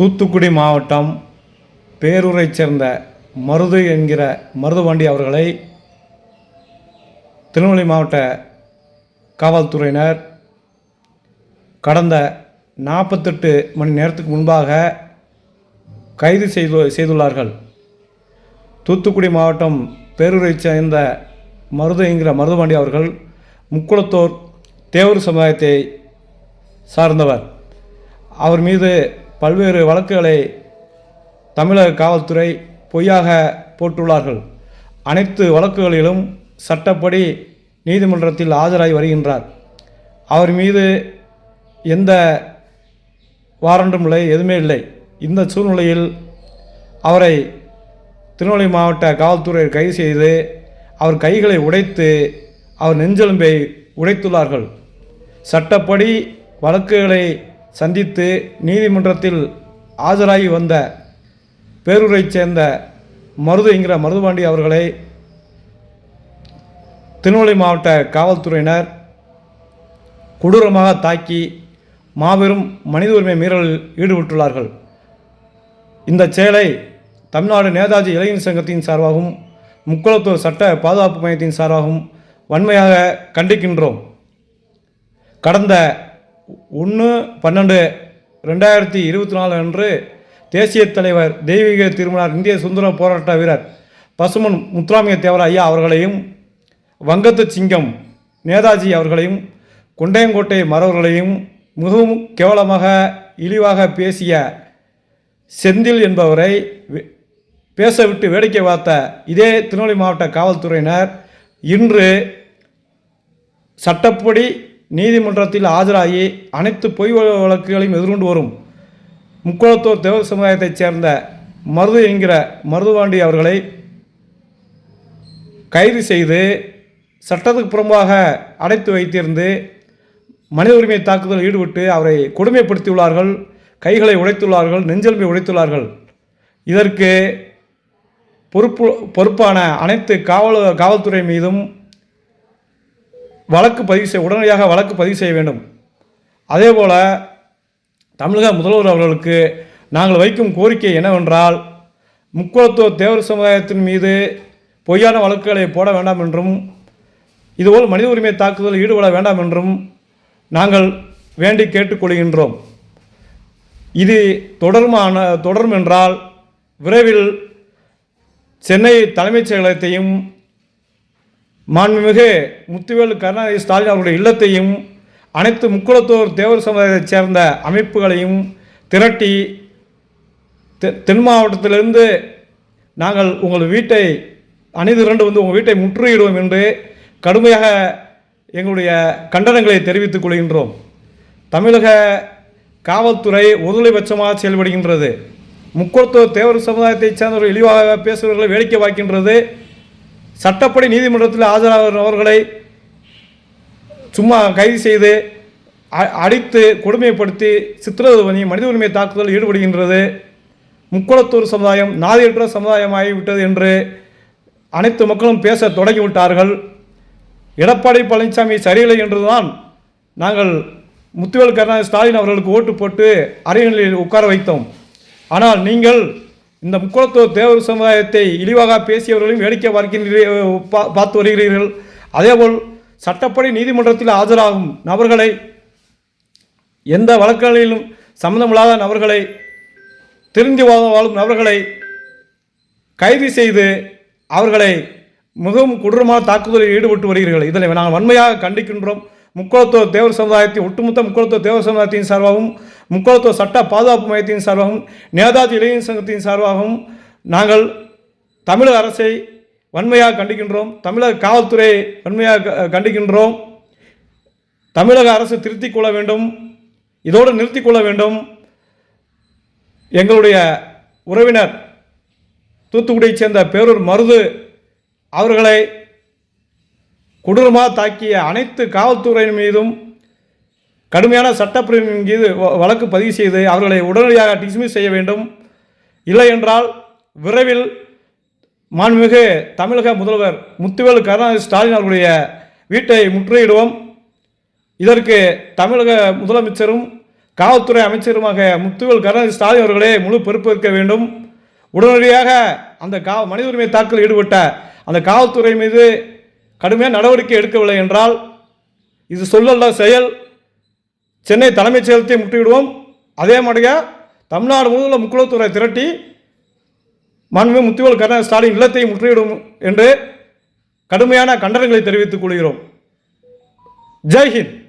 தூத்துக்குடி மாவட்டம் பேரூரைச் சேர்ந்த மருது என்கிற மருதுபாண்டி அவர்களை திருநெல்வேலி மாவட்ட காவல்துறையினர் கடந்த 48 மணி நேரத்துக்கு முன்பாக கைது செய்துள்ளார்கள். தூத்துக்குடி மாவட்டம் பேரூரைச் சேர்ந்த மருது என்கிற மருதுபாண்டி அவர்கள் முக்குளத்தூர் தேவர் சமுதாயத்தை சார்ந்தவர். அவர் மீது பல்வேறு வழக்குகளை தமிழக காவல்துறை பொய்யாக போட்டுள்ளார்கள். அனைத்து வழக்குகளிலும் சட்டப்படி நீதிமன்றத்தில் ஆஜராகி வருகின்றார். அவர் மீது எந்த வாரண்டும் இல்லை, எதுவுமே இல்லை. இந்த சூழ்நிலையில் அவரை திருநெல்வேலி மாவட்ட காவல்துறை கைது செய்து அவர் கைகளை உடைத்து அவர் நெஞ்செலும்பை உடைத்துள்ளார்கள். சட்டப்படி வழக்குகளை சந்தித்து நீதிமன்றத்தில் ஆஜராகி வந்த பேரூரைச் சேர்ந்த மருது என்கிற மருதுபாண்டி அவர்களை திருநெல்வேலி மாவட்ட காவல்துறையினர் கொடூரமாக தாக்கி மாபெரும் மனித உரிமை மீறலில் ஈடுபட்டுள்ளார்கள். இந்த செயலை தமிழ்நாடு நேதாஜி இளைஞர் சங்கத்தின் சார்பாகவும் முக்குளத்தூர் சட்ட பாதுகாப்பு மையத்தின் சார்பாகவும் வன்மையாக கண்டிக்கின்றோம். கடந்த 1/12/2024 அன்று தேசிய தலைவர் தெய்வீக திருமணர் இந்திய சுதந்திர போராட்ட வீரர் பசுமன் முத்துராமலிங்க தேவர் ஐயா அவர்களையும் வங்கத்து சிங்கம் நேதாஜி அவர்களையும் கொண்டையங்கோட்டை மறவர்களையும் மிகவும் கேவலமாக இழிவாக பேசிய செந்தில் என்பவரை பேசவிட்டு வேடிக்கை பார்த்த இதே திருநெல்வேலி மாவட்ட காவல்துறையினர் இன்று சட்டப்படி நீதிமன்றத்தில் ஆஜராகி அனைத்து பொய் வழக்குகளையும் எதிர்கொண்டு வரும் முக்குளத்தூர் தேவர் சமுதாயத்தைச் சேர்ந்த மருது என்கிற மருதுபாண்டி அவர்களை கைது செய்து சட்டத்துக்கு புறம்பாக அடைத்து வைத்திருந்து மனித உரிமை தாக்குதல் ஈடுபட்டு அவரை கொடுமைப்படுத்தியுள்ளார்கள். கைகளை உடைத்துள்ளார்கள், நெஞ்செலும்பை உடைத்துள்ளார்கள். இதற்கு பொறுப்பான அனைத்து காவல்துறை மீதும் உடனடியாக வழக்கு பதிவு செய்ய வேண்டும். அதேபோல் தமிழக முதல்வர் அவர்களுக்கு நாங்கள் வைக்கும் கோரிக்கை என்னவென்றால், முக்குளத்தூர் தேவர் சமுதாயத்தின் மீது பொய்யான வழக்குகளை போட வேண்டாம் என்றும் இதுபோல் மனித உரிமை தாக்குதல் ஈடுபட வேண்டாம் என்றும் நாங்கள் வேண்டி கேட்டுக்கொள்கின்றோம். இது தொடரும் என்றால் விரைவில் சென்னை தலைமைச் செயலகத்தையும் மாண்புமிகு முத்துவேல் கருணாநிதி ஸ்டாலின் அவருடைய இல்லத்தையும் அனைத்து முக்குளத்தூர் தேவர் சமுதாயத்தைச் சேர்ந்த அமைப்புகளையும் திரட்டி தென் மாவட்டத்திலிருந்து நாங்கள் உங்கள் வீட்டை அணிதிரண்டு வந்து உங்கள் வீட்டை முற்றுகையிடுவோம் என்று கடுமையாக எங்களுடைய கண்டனங்களை தெரிவித்துக் கொள்கின்றோம். தமிழக காவல்துறை ஒருதலைபட்சமாக செயல்படுகின்றது. முக்குளத்தூர் தேவர் சமுதாயத்தைச் சேர்ந்தவர்கள் இழிவாக பேசுபவர்களை வேடிக்கை பார்க்கின்றது. சட்டப்படி நீதிமன்றத்தில் ஆஜராகிறவர்களை சும்மா கைது செய்து அடித்து கொடுமைப்படுத்தி சித்திரவதை பண்ணி மனித உரிமை தாக்குதல் ஈடுபடுகின்றது. முக்குளத்தூர் சமுதாயம் நாதியற்ற சமுதாயமாகிவிட்டது என்று அனைத்து மக்களும் பேச தொடங்கிவிட்டார்கள். எடப்பாடி பழனிசாமி சரியில்லை என்றுதான் நாங்கள் முத்துவேல் கருணாநிதி ஸ்டாலின் அவர்களுக்கு ஓட்டு போட்டு அரியணையில் உட்கார வைத்தோம். ஆனால் நீங்கள் இந்த முக்குளத்தூர் தேவர் சமுதாயத்தை இழிவாக பேசியவர்களையும் வேடிக்கை பார்த்து வருகிறீர்கள். அதேபோல் சட்டப்படி நீதிமன்றத்தில் ஆஜராகும் நபர்களை, எந்த வழக்குகளிலும் சம்பந்தமில்லாத நபர்களை, தெரிந்து வாழும் நபர்களை கைது செய்து அவர்களை மிகவும் கொடூரமான தாக்குதலில் ஈடுபட்டு வருகிறீர்கள். இதனை நாங்கள் வன்மையாக கண்டிக்கின்றோம். முக்குளத்தூர் தேவர் சமுதாயத்தின் ஒட்டுமொத்த முக்குளத்தூர் தேவர் சமுதாயத்தின் சார்பாகவும் முக்குளத்தூர் சட்ட பாதுகாப்பு மையத்தின் சார்பாகவும் நேதாஜி இளைஞர் சங்கத்தின் சார்பாகவும் நாங்கள் தமிழக அரசை வன்மையாக கண்டிக்கின்றோம். தமிழக காவல்துறையை வன்மையாக கண்டிக்கின்றோம். தமிழக அரசு திருத்திக் கொள்ள வேண்டும், இதோடு நிறுத்திக் கொள்ள வேண்டும். எங்களுடைய உறவினர் தூத்துக்குடியைச் சேர்ந்த பேரூர் மருது அவர்களை கொடூரமாக தாக்கிய அனைத்து காவல்துறையின் மீதும் கடுமையான சட்டப்பிரிவின் மீது வழக்கு பதிவு செய்து அவர்களை உடனடியாக டிஸ்மிஸ் செய்ய வேண்டும். இல்லை என்றால் விரைவில் மாண்புமிகு தமிழக முதல்வர் முத்துவேல் கருணாநிதி ஸ்டாலின் அவர்களுடைய வீட்டை முற்றுகையிடுவோம். இதற்கு தமிழக முதலமைச்சரும் காவல்துறை அமைச்சருமாக முத்துவேல் கருணாநிதி ஸ்டாலின் அவர்களே முழு பொறுப்பேற்க வேண்டும். உடனடியாக அந்த மனித உரிமை தாக்கல் ஈடுபட்ட அந்த காவல்துறை மீது கடுமையான நடவடிக்கை எடுக்கவில்லை என்றால் இது சொல்லல்ல செயல். சென்னை தலைமைச் செயலகத்தை முற்றிவிடுவோம். அதே மாதிரியாக தமிழ்நாடு முழுவதும் முக்குளத்தூரை திரட்டி மாண்புமிகு முத்துவேல் கருணாநிதி ஸ்டாலின் இல்லத்தை முற்றிவிடும் என்று கடுமையான கண்டனங்களை தெரிவித்துக் கொள்கிறோம். ஜெய்ஹிந்த்.